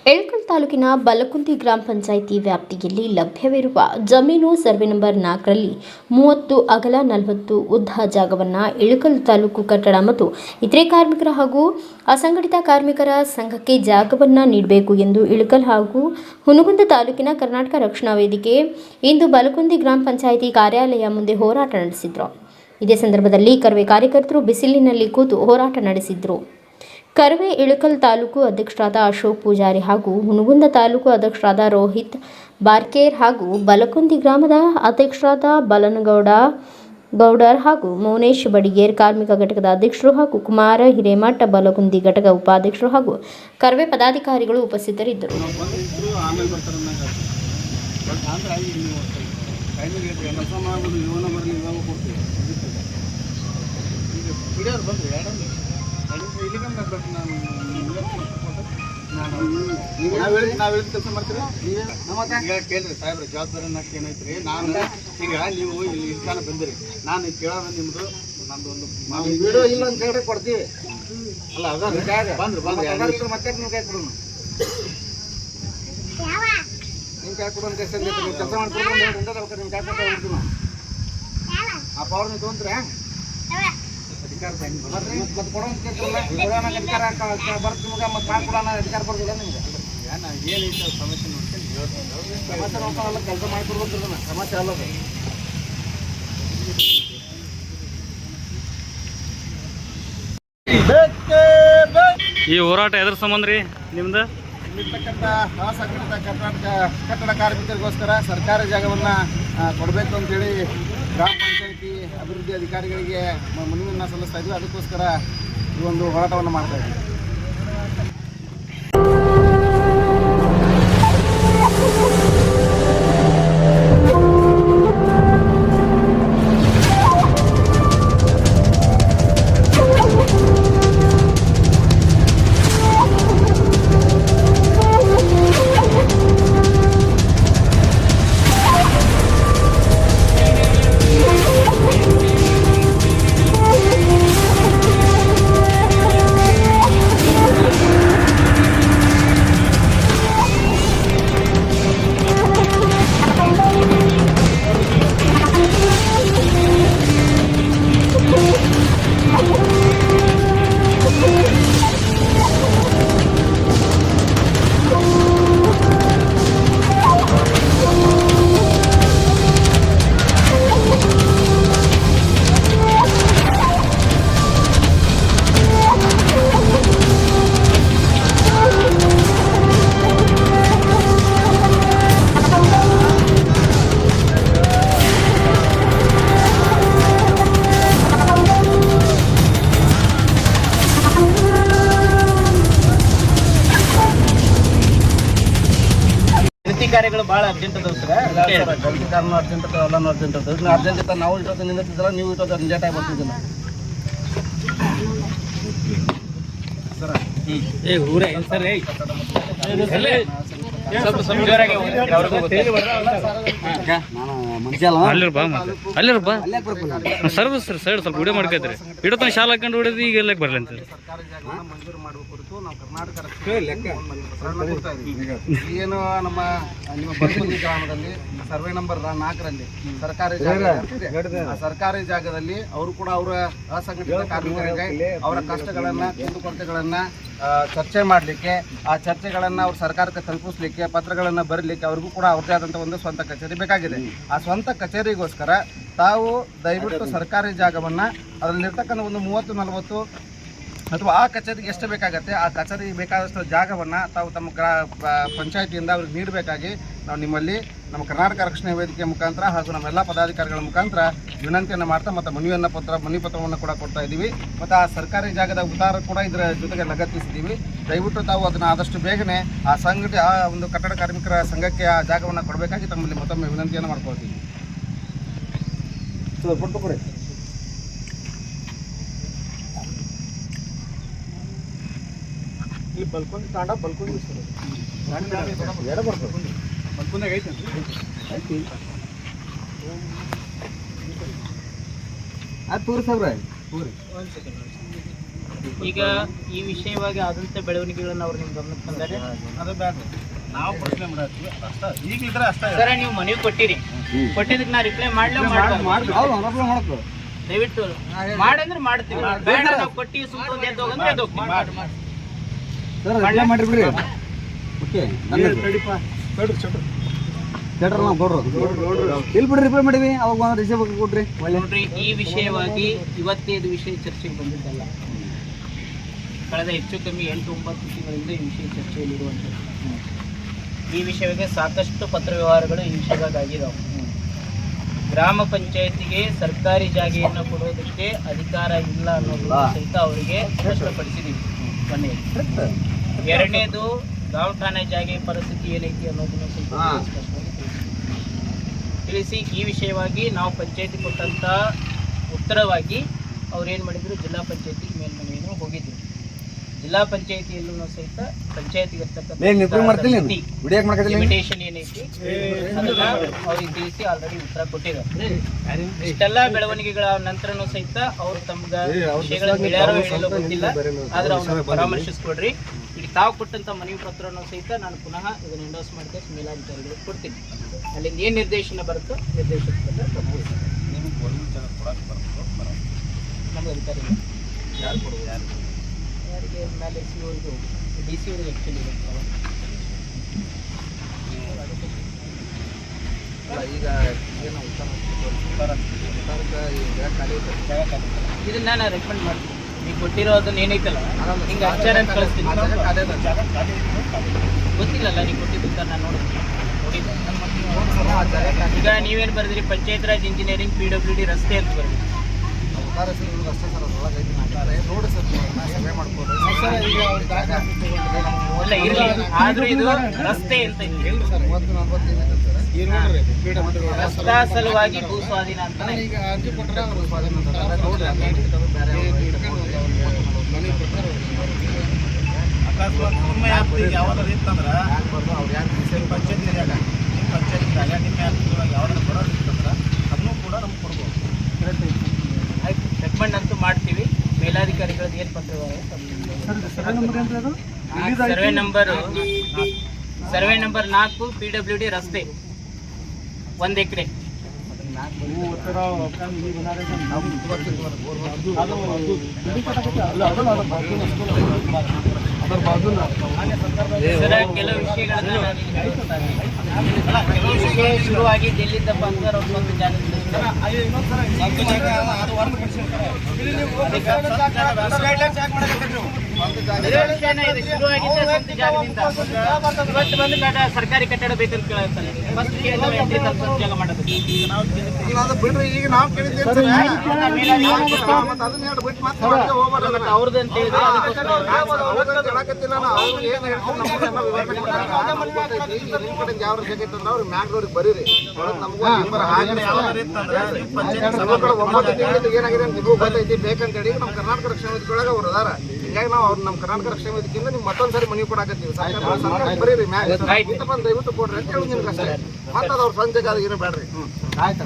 ಎಳಕಲ್ ತಾಲೂಕಿನ ಬಲಕುಂದಿ ಗ್ರಾಮ ಪಂಚಾಯಿತಿ ವ್ಯಾಪ್ತಿಯಲ್ಲಿ ಲಭ್ಯವಿರುವ ಜಮೀನು ಸರ್ವೆ ನಂಬರ್ 4ರಲ್ಲಿ 30 ಅಗಲ 40 ಉದ್ದ ಜಾಗವನ್ನು ಎಳಕಲ್ ತಾಲೂಕು ಕಟ್ಟಡ ಮತ್ತು ಇತರೆ ಕಾರ್ಮಿಕರ ಹಾಗೂ ಅಸಂಘಟಿತ ಕಾರ್ಮಿಕರ ಸಂಘಕ್ಕೆ ಜಾಗವನ್ನು ನೀಡಬೇಕು ಎಂದು ಎಳಕಲ್ ಹಾಗೂ ಹುನಗುಂದ ತಾಲೂಕಿನ ಕರ್ನಾಟಕ ರಕ್ಷಣಾ ವೇದಿಕೆ ಇಂದು ಬಲಕುಂದಿ ಗ್ರಾಮ ಪಂಚಾಯಿತಿ ಕಾರ್ಯಾಲಯ ಮುಂದೆ ಹೋರಾಟ ನಡೆಸಿದರು. ಇದೇ ಸಂದರ್ಭದಲ್ಲಿ ಕರವೇ ಕಾರ್ಯಕರ್ತರು ಬಿಸಿಲಿನಲ್ಲಿ ಕೂತು ಹೋರಾಟ ನಡೆಸಿದರು. ಕರವೇ ಎಳಕಲ್ ತಾಲೂಕು ಅಧ್ಯಕ್ಷರಾದ ಅಶೋಕ್ ಪೂಜಾರಿ ಹಾಗೂ ಹುನಗುಂದ ತಾಲೂಕು ಅಧ್ಯಕ್ಷರಾದ ರೋಹಿತ್ ಬಾರ್ಕೇರ್ ಹಾಗೂ ಬಲಕುಂದಿ ಗ್ರಾಮದ ಅಧ್ಯಕ್ಷರಾದ ಗೌಡರ್ ಹಾಗೂ ಮೌನೇಶ್ ಬಡಿಗೇರ್ ಕಾರ್ಮಿಕ ಘಟಕದ ಅಧ್ಯಕ್ಷರು ಹಾಗೂ ಕುಮಾರ ಹಿರೇಮಠ ಬಲಕುಂದಿ ಘಟಕ ಉಪಾಧ್ಯಕ್ಷರು ಹಾಗೂ ಕರವೇ ಪದಾಧಿಕಾರಿಗಳು ಉಪಸ್ಥಿತರಿದ್ದರು. ಕೆಲಸ ಮಾಡ್ತೀರಿ ಕೇಳ್ರಿ ಸಾಹೇಬ್ರ ಜವಾಬ್ದಾರಿ ಅನ್ನಕ್ಕೆ ಏನೈತ್ರಿ. ನಾನು ಈಗ ನೀವು ಇಲ್ಲಿ ತನಕ ಬಂದಿರಿ, ನಾನು ಕೇಳೋದು ನಿಮ್ದು ನಮ್ದು ಒಂದು ವಿಡಿಯೋ ಇಲ್ಲ ಅಂತ ಹೇಳಿ ಕೊಡ್ತೀವಿ ಅಲ್ಲ. ಅದ ಬಂದ್ರಿ ಮತ್ತೆ ನೀವು ಕೈ ಕೊಡೋಣ, ನಿಮ್ ಕೈ ಕೊಡೋಣ ಕೆಲಸ ಮಾಡ್ಕೊಡ್ರಿ. ನಿಮ್ ಕೈ ಕೊಡ್ತೀವಿ ನಾವು ಆ ಪವರ್ ನೀವು ತೊಗೊಂಡ್ರೆ ಅಧಿಕಾರ ಮತ್ತೆ ಕೊಡೋಣ ಅಧಿಕಾರ ಬರ್ತೀವಿ ನಿಮ್ಗೆ ಮತ್ತೆ ಮಾಡ್ಕೊಡೋಣ ಅಧಿಕಾರ ಬರ್ದಿಲ್ಲ ನಿಮ್ಗೆ. ಏನೈತೆ ಸಮಸ್ಯೆ ನೋಡ್ಕೊಂಡು ಸಮಸ್ಯೆ ನೋಡ್ಕೊಳ್ಳಲ್ಲ, ಕೆಲಸ ಮಾಡಿಕೊಡ್ಬೇಕು ಸಮಸ್ಯೆ ಅಲ್ಲ. ಈ ಹೋರಾಟ ಎದ್ರ ಸಂಬಂಧ ರೀ ನಿಮ್ದು? ಇಲ್ಲಿರ್ತಕ್ಕಂಥ ಅಸಂಘಟಿತ ಕಟ್ಟಡ ಕಾರ್ಮಿಕರಿಗೋಸ್ಕರ ಸರ್ಕಾರಿ ಜಾಗವನ್ನು ಕೊಡಬೇಕು ಅಂತೇಳಿ ಗ್ರಾಮ ಪಂಚಾಯಿತಿ ಅಭಿವೃದ್ಧಿ ಅಧಿಕಾರಿಗಳಿಗೆ ಮನವಿಯನ್ನು ಸಲ್ಲಿಸ್ತಾ ಇದ್ವಿ. ಅದಕ್ಕೋಸ್ಕರ ಈ ಒಂದು ಹೋರಾಟವನ್ನು ಮಾಡ್ತಾ ಇದ್ವಿ. ಕಾರ್ಯಗಳು ಭಾಳ ಅರ್ಜೆಂಟ್ ಅದಾವ ಸರ್. ಜಲ್ದಿ ಕಾರಣ ಅರ್ಜೆಂಟ್ ಅದಾವ, ಎಲ್ಲನೂ ಅರ್ಜೆಂಟ್ ಅದಾವ. ಅರ್ಜೆಂಟ್ ಇರ್ತಾವೆ, ನಾವು ಇಷ್ಟೊತ್ತು ನಿಂದಿರ್ತಿದ್ದಲ್ಲ, ನೀವು ಇಷ್ಟೊತ್ತು ಅರ್ಜೆಂಟ್ ಆಗಿ ಬರ್ತಿದ್ದಿಲ್ಲ ಸರ್. ಊರೇ ಸರ್ ಸರ್ವಿಸ್ ಸರ್ ಸೈಡ್ ಸ್ವಲ್ಪ ವಿಡಿಯೋ ಮಾಡ್ಕೈತ್ರಿ. ಇಡೋತನ ಶಾಲೆ ಹಾಕೊಂಡು ಹೊಡೆದು ಈಗ ಎಲ್ಲ ಬರಲಿ ಅಂತ ಮಂಜೂರು ಮಾಡುವ ಕುರಿತು ನಾವು ಕರ್ನಾಟಕ ಏನು ನಿಮ್ಮ ಬಲಕುಂದಿ ಗ್ರಾಮದಲ್ಲಿ ಸರ್ವೆ ನಂಬರ್ 4ರಲ್ಲಿ ಸರ್ಕಾರಿ ಜಾಗದಲ್ಲಿ ಅವರು ಕೂಡ ಅವರ ಅಸಂಘಟಿತ ಕಾರ್ಮಿಕರಿಗೆ ಅವರ ಕಷ್ಟಗಳನ್ನ ಕುಂದುಕೊರತೆಗಳನ್ನ ಚರ್ಚೆ ಮಾಡಲಿಕ್ಕೆ, ಆ ಚರ್ಚೆಗಳನ್ನು ಅವ್ರ ಸರ್ಕಾರಕ್ಕೆ ತಲುಪಿಸ್ಲಿಕ್ಕೆ, ಪತ್ರಗಳನ್ನು ಬರಲಿಕ್ಕೆ ಅವ್ರಿಗೂ ಕೂಡ ಅವ್ರದ್ದೇ ಆದಂಥ ಒಂದು ಸ್ವಂತ ಕಚೇರಿ ಬೇಕಾಗಿದೆ. ಆ ಸ್ವಂತ ಕಚೇರಿಗೋಸ್ಕರ ತಾವು ದಯವಿಟ್ಟು ಸರ್ಕಾರಿ ಜಾಗವನ್ನು ಅದರಲ್ಲಿರ್ತಕ್ಕಂಥ ಒಂದು 30-40 ಅಥವಾ ಆ ಕಚೇರಿಗೆ ಎಷ್ಟು ಬೇಕಾಗತ್ತೆ ಆ ಕಚೇರಿಗೆ ಬೇಕಾದಷ್ಟು ಜಾಗವನ್ನು ತಾವು ತಮ್ಮ ಪಂಚಾಯಿತಿಯಿಂದ ಅವ್ರಿಗೆ ನೀಡಬೇಕಾಗಿ ನಾವು ನಿಮ್ಮಲ್ಲಿ ನಮ್ಮ ಕರ್ನಾಟಕ ರಕ್ಷಣಾ ವೇದಿಕೆ ಮುಖಾಂತರ ಹಾಗೂ ನಮ್ಮೆಲ್ಲ ಪದಾಧಿಕಾರಿಗಳ ಮುಖಾಂತರ ವಿನಂತಿಯನ್ನು ಮಾಡ್ತಾ ಮತ್ತು ಮನವಿ ಪತ್ರವನ್ನು ಕೂಡ ಕೊಡ್ತಾ ಇದ್ದೀವಿ. ಮತ್ತು ಆ ಸರ್ಕಾರಿ ಜಾಗದ ಉತ್ತಾರ ಕೂಡ ಇದರ ಜೊತೆಗೆ ಲಗತ್ತಿಸಿದ್ದೀವಿ. ದಯವಿಟ್ಟು ತಾವು ಅದನ್ನು ಆದಷ್ಟು ಬೇಗನೆ ಆ ಒಂದು ಕಟ್ಟಡ ಕಾರ್ಮಿಕರ ಸಂಘಕ್ಕೆ ಆ ಜಾಗವನ್ನು ಕೊಡಬೇಕಾಗಿ ತಮ್ಮಲ್ಲಿ ಮತ್ತೊಮ್ಮೆ ವಿನಂತಿಯನ್ನು ಮಾಡ್ಕೊಳ್ತೀವಿ. ಕೊಡಿ ಇಲ್ಲಿ ಬಲ್ಕುಂದಿ ತಾಂಡ ಬಲ್ಕುಂದಿ ಸರ್ ಎಡ ಬರ್ತದೆ ಬಲ್ಕುಂದಾಗ ಐತೆ ಐತಿ ಅದು ತೋರಿಸವ್ರ ತೋರಿ ಈಗ ಈ ವಿಷಯವಾಗಿ ಆದಂಥ ಬೆಳವಣಿಗೆಗಳನ್ನು ಅವ್ರು ನಿಮ್ಮ ಗಮನಕ್ಕೆ ತಂದರೆ ಅದು ಬೇಡ ನಾವು ಪ್ರಶ್ನೆ ಮಾಡತ್ತೀವಿ ಅಷ್ಟೇ ಈಗಿದ್ರೆ ಅಷ್ಟೇ ಸರ ನೀವು ಮನವಿ ಕೊಟ್ಟಿರಿ ಕೊಟ್ಟಿದ್ದಕ್ಕೆ ನಾ ರಿಪ್ಲೈ ಮಾಡಲೇ ದಯವಿಟ್ಟು ಮಾಡಂದ್ರೆ ಮಾಡ್ತೀವಿ ಬೇಡ ನಾವು ಕೊಟ್ಟು ಸುಮ್ಮನೆ ಎದ್ದು ಹೋಗಂದ್ರೆ ಎದ್ದು ಹೋಗ್ತೀವಿ ಮಾಡಿಬಿಡ್ರಿ ಓಕೆ ಇಲ್ಲಿ ಬಿಡ್ರಿ ರಿಪ್ಲೈ ಮಾಡಿವಿ ಅವಾಗ ಒಂದು ರಿಸೀವ್ ಕೊಡ್ರಿ ನೋಡ್ರಿ ಈ ವಿಷಯವಾಗಿ ಇವತ್ತೇ ಇದು ವಿಷಯ ಚರ್ಚೆಗೆ ಬಂದಿದ್ದಲ್ಲ ಕಳೆದ ಹೆಚ್ಚು ಕಮ್ಮಿ 8-9 ತಿಂಗಳಿಂದ ಈ ವಿಷಯ ಚರ್ಚೆಯಲ್ಲಿರುವಂಥದ್ದು ಈ ವಿಷಯಕ್ಕೆ ಸಾಕಷ್ಟು ಪತ್ರ ವ್ಯವಹಾರಗಳು ಈ ವಿಷಯವಾಗಿ ಆಗಿದಾವೆ ಗ್ರಾಮ ಪಂಚಾಯತಿಗೆ ಸರ್ಕಾರಿ ಜಾಗೆಯನ್ನು ಕೊಡೋದಕ್ಕೆ ಅಧಿಕಾರ ಇಲ್ಲ ಅನ್ನೋದು ಸಹಿತ ಅವರಿಗೆ ಸ್ಪಷ್ಟಪಡಿಸಿದ್ದೀವಿ ಮೊನ್ನೆ ಎರಡನೇದು ಗಾಂವ್ ಠಾಣೆ ಜಾಗೆ ಪರಿಸ್ಥಿತಿ ಏನೈತಿ ಅನ್ನೋದನ್ನು ಸಹಿತ ತಿಳಿಸಿ ಈ ವಿಷಯವಾಗಿ ನಾವು ಪಂಚಾಯತಿ ಕೊಟ್ಟಂಥ ಉತ್ತರವಾಗಿ ಅವ್ರೇನು ಮಾಡಿದ್ರು ಜಿಲ್ಲಾ ಪಂಚಾಯತಿ ಮೇಲ್ಮನವಿಯನ್ನು ಹೋಗಿದ್ರು ಜಿಲ್ಲಾ ಪಂಚಾಯತಿಯಲ್ಲೂ ಸಹಿತ ಪಂಚಾಯತಿಗೆ ಲಿಮಿಟೇಷನ್ ಏನೈತಿ ಅದನ್ನ ಅವ್ರಿಗೆ ತಿಳಿಸಿ ಆಲ್ರೆಡಿ ಉತ್ತರ ಕೊಟ್ಟಿದ್ದಾರೆ ಇಷ್ಟೆಲ್ಲ ಬೆಳವಣಿಗೆಗಳ ನಂತರನೂ ಸಹಿತ ಅವ್ರು ತಮ್ಗೆ ವಿಷಯಗಳನ್ನು ಹೇಳ್ಯಾರೋ ಹೇಳಲು ಗೊತ್ತಿಲ್ಲ ಆದ್ರೆ ಅವ್ರನ್ನ ಪರಾಮರ್ಶಿಸ್ಕೊಡ್ರಿ ಈಗ ತಾವು ಕೊಟ್ಟಂತ ಮನವಿ ಪತ್ರವನ್ನು ಸಹಿತ ನಾನು ಪುನಃ ಇದನ್ನು ಎಂಡೋಸ್ ಮಾಡಿದೆ ಮೇಲಾಧಿಕಾರಿಗಳಿಗೆ ಕೊಡ್ತೀನಿ ಅಲ್ಲಿಂದ ಏನು ನಿರ್ದೇಶನ ಬರುತ್ತೋ ನಿರ್ದೇಶನ ನಮ್ಗೆ ಅಧಿಕಾರಿ ಯಾರು ಕೊಡೋದು ಯಾರಿಗೆ ಮೇಲೆ ಸಿ ಅವ್ರಿಗೆ ಡಿ ಸಿ ಅವ್ರಿಗೆ ಆ್ಯಕ್ಚುಲಿ ಈಗ ಏನು ಇದನ್ನ ನಾನು ರೆಕಮೆಂಡ್ ಮಾಡ್ತೀನಿ ನೀವು ಕೊಟ್ಟಿರೋದನ್ನ ಏನೈತಲ್ಲ ಹಿಂಗೆ ಅಕ್ಷರ ಅಂತ ಕಳಿಸ್ತೀನಿ ಗೊತ್ತಿಲ್ಲಲ್ಲ ನೀವು ಕೊಟ್ಟಿದ್ದು ನಾನು ನೋಡಿದ್ದೆ ಈಗ ನೀವೇನು ಬರೆದ್ರಿ ಪಂಚಾಯತ್ ರಾಜ್ ಇಂಜಿನಿಯರಿಂಗ್ PWD ರಸ್ತೆ ಅಂತ ಬರೆದ್ರಿ ಅಲ್ಲ ಇರಲಿ ಆದ್ರೂ ಇದು ರಸ್ತೆ ಅಂತ ರಸ್ತಾ ಸಲುವಾಗಿ ಭೂ ಸ್ವಾಧೀನ ಅಂತ ಯಾವ್ದಾರು ಇತ್ತಂದ್ರೆ ಅವ್ರು ಯಾರು ಪಂಚಾಯತ್ ಜಾಗ ನಿಮ್ಮ ಪಂಚಾಯತ್ ಜಾಗ ನಿಮ್ಮ ಯಾವ್ದಾರು ಬರೋದು ಇತ್ತಂದ್ರೆ ಅದನ್ನು ಕೂಡ ನಮ್ಗೆ ಕೊಡ್ಬೋದು ಆಯ್ತು ರೆಕಮೆಂಡ್ ಅಂತೂ ಮಾಡ್ತೀವಿ ಮೇಲಾಧಿಕಾರಿಗಳದ್ದು ಏನು ಪತ್ರ ಸರ್ವೆ ನಂಬರ್ 4 PWD ರಸ್ತೆ 1 ಎಕರೆ ಕೆಲವು ವಿಷಯಗಳ ಶುರುವಾಗಿ ಎಲ್ಲಿದ್ದಪ್ಪ ಅಂದ್ರೆ ಅವ್ರು ಸ್ವಂತ ಜಾಗದಲ್ಲಿ ಸರ್ಕಾರಿ ಕಟ್ಟಡ ಬೇಕಂತ ಕೇಳ್ತಾರೆ ಫಸ್ಟ್ ಜಾಗ ಮಾಡೋದು ಅವ್ರದ್ದು ಅಂತ ಹೇಳಿದ್ರೆ ಬರೀರಿ ಏನಾಗಿದೆ ನಿಮಗೂ ಗೊತ್ತೈತಿ ಬೇಕಂತೇಳಿ ನಮ್ಮ ಕರ್ನಾಟಕ ರಕ್ಷಣಾ ವೇದಿಕೆಯೊಳಗೆ ಅವ್ರು ಅದಾರ ಹಿಂಗಾಗಿ ನಾವು ಅವ್ರು ನಮ್ಮ ಕರ್ನಾಟಕ ರಕ್ಷಣಾ ವೇದಿಕೆಯಿಂದ ನೀವು ಮತ್ತೊಂದ್ಸರಿ ಮನವಿ ಕೊಡಾಕತ್ತೀವಿ ಬರೀರಿ ದಯವಿಟ್ಟು ಕೊಡ್ರಿ ಅಂತ ಹೇಳಿ ನಿಮ್ಗೆ ಅಷ್ಟೇ ಮತ್ತೆ ಅವ್ರ ಸ್ವಂತ ಜಾಗ ಏನು ಬೇಡ್ರಿ ಆಯ್ತು